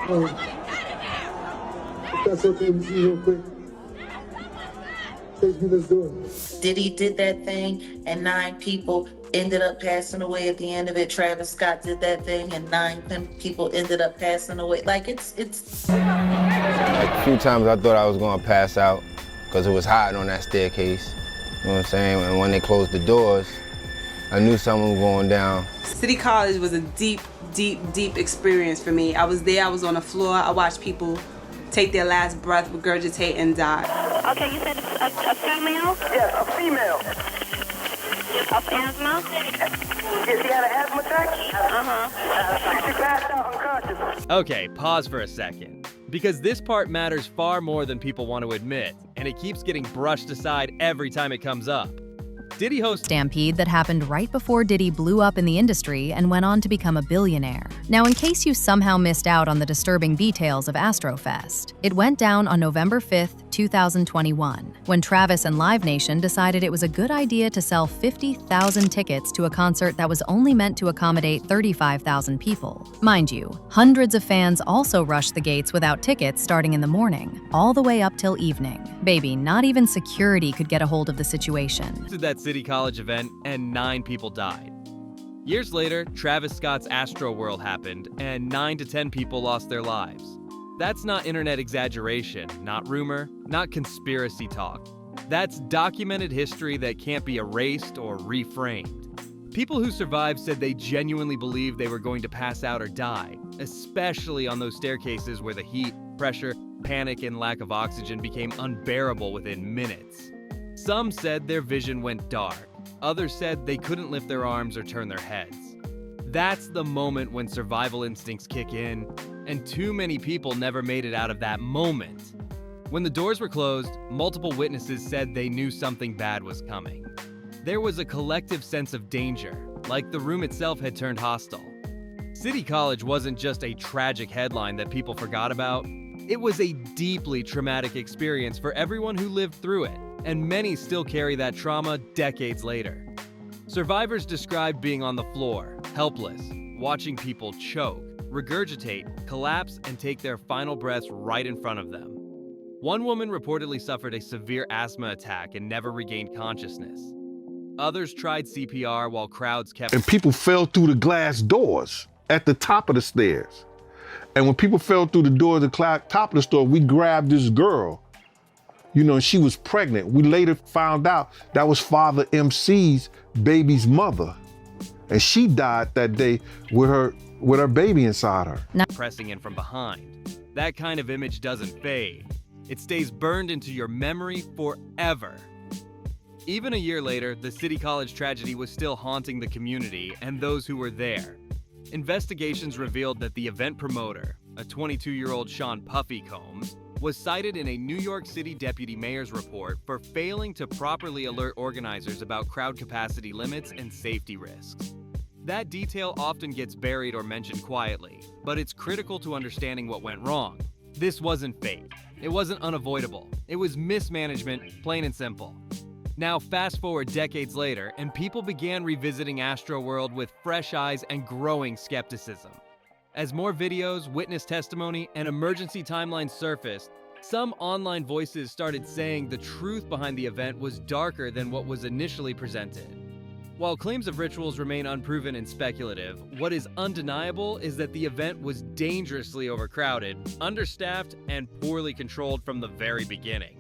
If that's okay with you real quick. Let's do it. Diddy did that thing and 9 people ended up passing away at the end of it. Travis Scott did that thing and 9 people ended up passing away. Like it's. Like a few times I thought I was gonna pass out because it was hot on that staircase. You know what I'm saying? And when they closed the doors, I knew something was going down. City College was a deep experience for me. I was there, I was on the floor, I watched people take their last breath, regurgitate, and die. Okay, you said a female? Yes, a female. Of asthma? Yeah, she had an asthma attack? She passed out unconscious. Okay, pause for a second. Because this part matters far more than people want to admit, and it keeps getting brushed aside every time it comes up. Diddy hosts stampede that happened right before Diddy blew up in the industry and went on to become a billionaire. Now, in case you somehow missed out on the disturbing details of Astrofest, it went down on November 5th, 2021, when Travis and Live Nation decided it was a good idea to sell 50,000 tickets to a concert that was only meant to accommodate 35,000 people. Mind you, hundreds of fans also rushed the gates without tickets starting in the morning, all the way up till evening. Baby, not even security could get a hold of the situation. that City College event and 9 people died. Years later, Travis Scott's Astroworld happened and 9 to 10 people lost their lives. That's not internet exaggeration, not rumor, not conspiracy talk. That's documented history that can't be erased or reframed. People who survived said they genuinely believed they were going to pass out or die, especially on those staircases where the heat, pressure, panic, and lack of oxygen became unbearable within minutes. Some said their vision went dark. Others said they couldn't lift their arms or turn their heads. That's the moment when survival instincts kick in, and too many people never made it out of that moment. When the doors were closed, multiple witnesses said they knew something bad was coming. There was a collective sense of danger, like the room itself had turned hostile. City College wasn't just a tragic headline that people forgot about. It was a deeply traumatic experience for everyone who lived through it, and many still carry that trauma decades later. Survivors described being on the floor, helpless, watching people choke, regurgitate, collapse, and take their final breaths right in front of them. One woman reportedly suffered a severe asthma attack and never regained consciousness. Others tried CPR while crowds kept... And people fell through the glass doors at the top of the stairs. And when people fell through the doors at the top of the store, we grabbed this girl. You know, she was pregnant. We later found out that was Father MC's baby's mother. And she died that day with her baby inside her. Pressing in from behind. That kind of image doesn't fade. It stays burned into your memory forever. Even a year later, the City College tragedy was still haunting the community and those who were there. Investigations revealed that the event promoter, a 22-year-old Sean Puffy Combs, was cited in a New York City deputy mayor's report for failing to properly alert organizers about crowd capacity limits and safety risks. That detail often gets buried or mentioned quietly, but it's critical to understanding what went wrong. This wasn't fate. It wasn't unavoidable. It was mismanagement, plain and simple. Now fast forward decades later, and people began revisiting Astroworld with fresh eyes and growing skepticism. As more videos, witness testimony, and emergency timelines surfaced, some online voices started saying the truth behind the event was darker than what was initially presented. While claims of rituals remain unproven and speculative, what is undeniable is that the event was dangerously overcrowded, understaffed, and poorly controlled from the very beginning.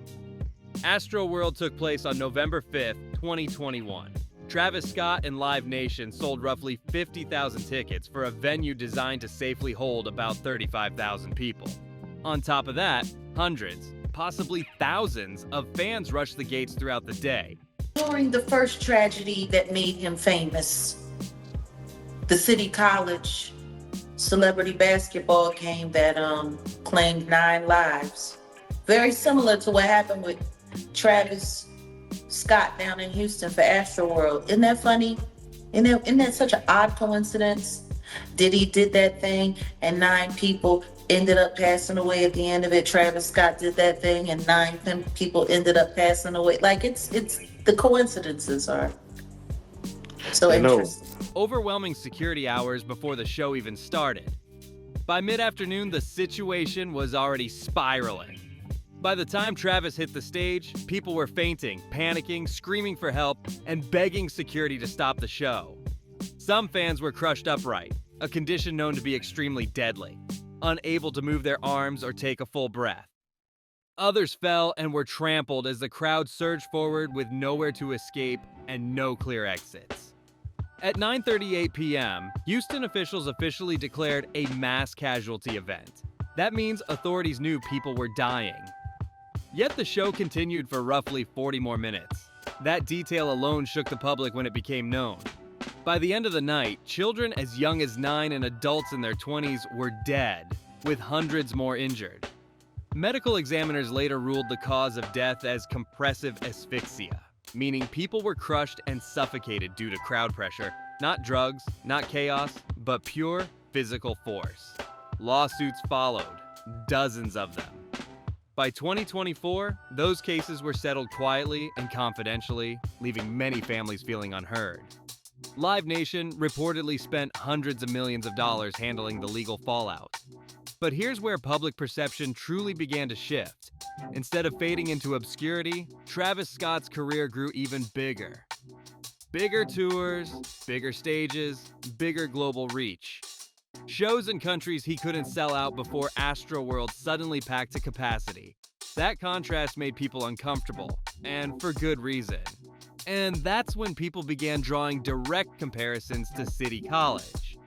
Astroworld took place on November 5th, 2021. Travis Scott and Live Nation sold roughly 50,000 tickets for a venue designed to safely hold about 35,000 people. On top of that, hundreds, possibly thousands, of fans rushed the gates throughout the day. During the first tragedy that made him famous, the City College celebrity basketball game that claimed 9 lives. Very similar to what happened with Travis Scott down in Houston for Astroworld. Isn't that funny? Isn't that such an odd coincidence? Diddy did that thing and 9 people ended up passing away at the end of it. Travis Scott did that thing and 9 people ended up passing away. Like it's the coincidences are so interesting. Overwhelming security hours before the show even started. By mid-afternoon, the situation was already spiraling. By the time Travis hit the stage, people were fainting, panicking, screaming for help, and begging security to stop the show. Some fans were crushed upright, a condition known to be extremely deadly, unable to move their arms or take a full breath. Others fell and were trampled as the crowd surged forward with nowhere to escape and no clear exits. At 9:38 p.m., Houston officials officially declared a mass casualty event. That means authorities knew people were dying. Yet the show continued for roughly 40 more minutes. That detail alone shook the public when it became known. By the end of the night, children as young as 9 and adults in their 20s were dead, with hundreds more injured. Medical examiners later ruled the cause of death as compressive asphyxia, meaning people were crushed and suffocated due to crowd pressure, not drugs, not chaos, but pure physical force. Lawsuits followed, dozens of them. By 2024, those cases were settled quietly and confidentially, leaving many families feeling unheard. Live Nation reportedly spent hundreds of millions of dollars handling the legal fallout. But here's where public perception truly began to shift. Instead of fading into obscurity, Travis Scott's career grew even bigger. Bigger tours, bigger stages, bigger global reach. Shows in countries he couldn't sell out before Astroworld suddenly packed to capacity. That contrast made people uncomfortable, and for good reason. And that's when people began drawing direct comparisons to City College.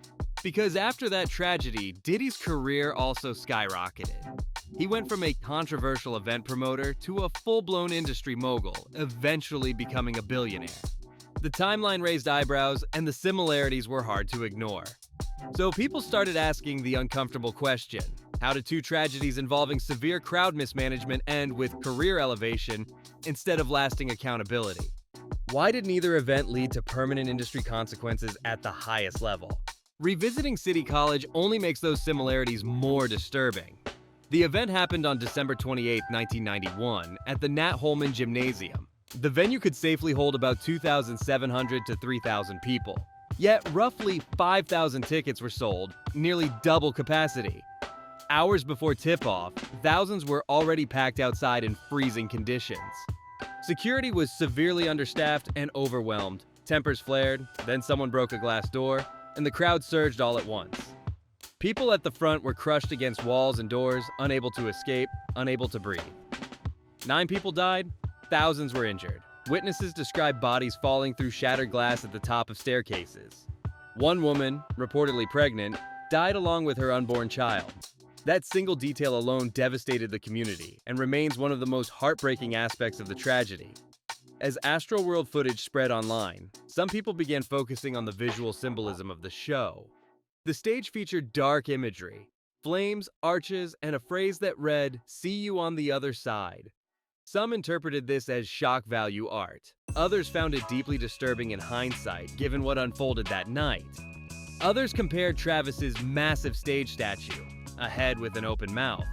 Because after that tragedy, Diddy's career also skyrocketed. He went from a controversial event promoter to a full-blown industry mogul, eventually becoming a billionaire. The timeline raised eyebrows, and the similarities were hard to ignore. So people started asking the uncomfortable question: how did two tragedies involving severe crowd mismanagement end with career elevation instead of lasting accountability? Why did neither event lead to permanent industry consequences at the highest level? Revisiting City College only makes those similarities more disturbing. The event happened on December 28, 1991, at the Nat Holman Gymnasium. The venue could safely hold about 2,700 to 3,000 people. Yet roughly 5,000 tickets were sold, nearly double capacity. Hours before tip-off, thousands were already packed outside in freezing conditions. Security was severely understaffed and overwhelmed. Tempers flared, then someone broke a glass door, and the crowd surged all at once. People at the front were crushed against walls and doors, unable to escape, unable to breathe. 9 people died, thousands were injured. Witnesses described bodies falling through shattered glass at the top of staircases. One woman, reportedly pregnant, died along with her unborn child. That single detail alone devastated the community and remains one of the most heartbreaking aspects of the tragedy. As Astroworld footage spread online, some people began focusing on the visual symbolism of the show. The stage featured dark imagery, flames, arches, and a phrase that read, "See you on the other side." Some interpreted this as shock value art. Others found it deeply disturbing in hindsight, given what unfolded that night. Others compared Travis's massive stage statue, a head with an open mouth,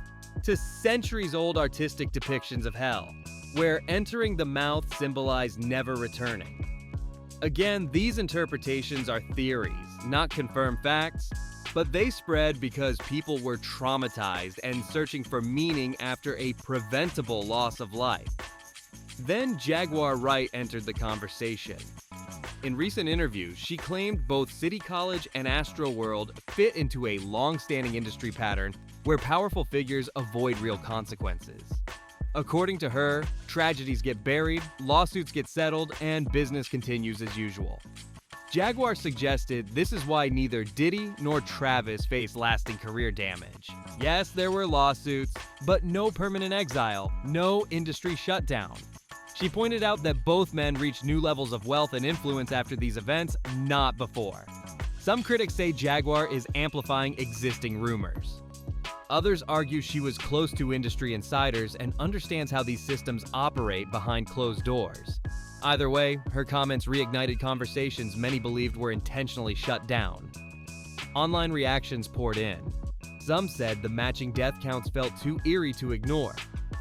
to centuries-old artistic depictions of hell, where entering the mouth symbolized never returning. Again, these interpretations are theories, not confirmed facts, but they spread because people were traumatized and searching for meaning after a preventable loss of life. Then Jaguar Wright entered the conversation. In recent interviews, she claimed both City College and Astroworld fit into a long-standing industry pattern where powerful figures avoid real consequences. According to her, tragedies get buried, lawsuits get settled, and business continues as usual. Jaguar suggested this is why neither Diddy nor Travis faced lasting career damage. Yes, there were lawsuits, but no permanent exile, no industry shutdown. She pointed out that both men reached new levels of wealth and influence after these events, not before. Some critics say Jaguar is amplifying existing rumors. Others argue she was close to industry insiders and understands how these systems operate behind closed doors. Either way, her comments reignited conversations many believed were intentionally shut down. Online reactions poured in. Some said the matching death counts felt too eerie to ignore.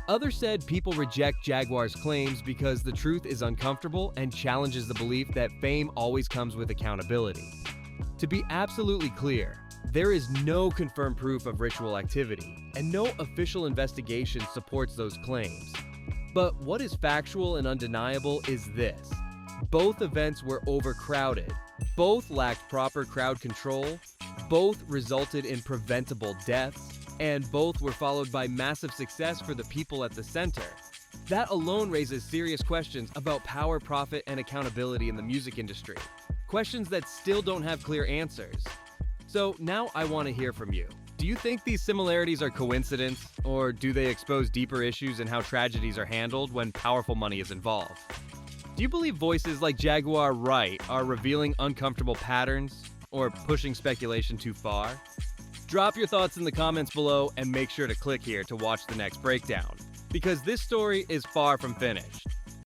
Others said people reject Jaguar's claims because the truth is uncomfortable and challenges the belief that fame always comes with accountability. To be absolutely clear, There is no confirmed proof of ritual activity, and no official investigation supports those claims. But what is factual and undeniable is this. Both events were overcrowded, both lacked proper crowd control, both resulted in preventable deaths, and both were followed by massive success for the people at the center. That alone raises serious questions about power, profit, and accountability in the music industry. Questions that still don't have clear answers. So now I want to hear from you. Do you think these similarities are coincidence, or do they expose deeper issues in how tragedies are handled when powerful money is involved? Do you believe voices like Jaguar Wright are revealing uncomfortable patterns, or pushing speculation too far? Drop your thoughts in the comments below and make sure to click here to watch the next breakdown, because this story is far from finished.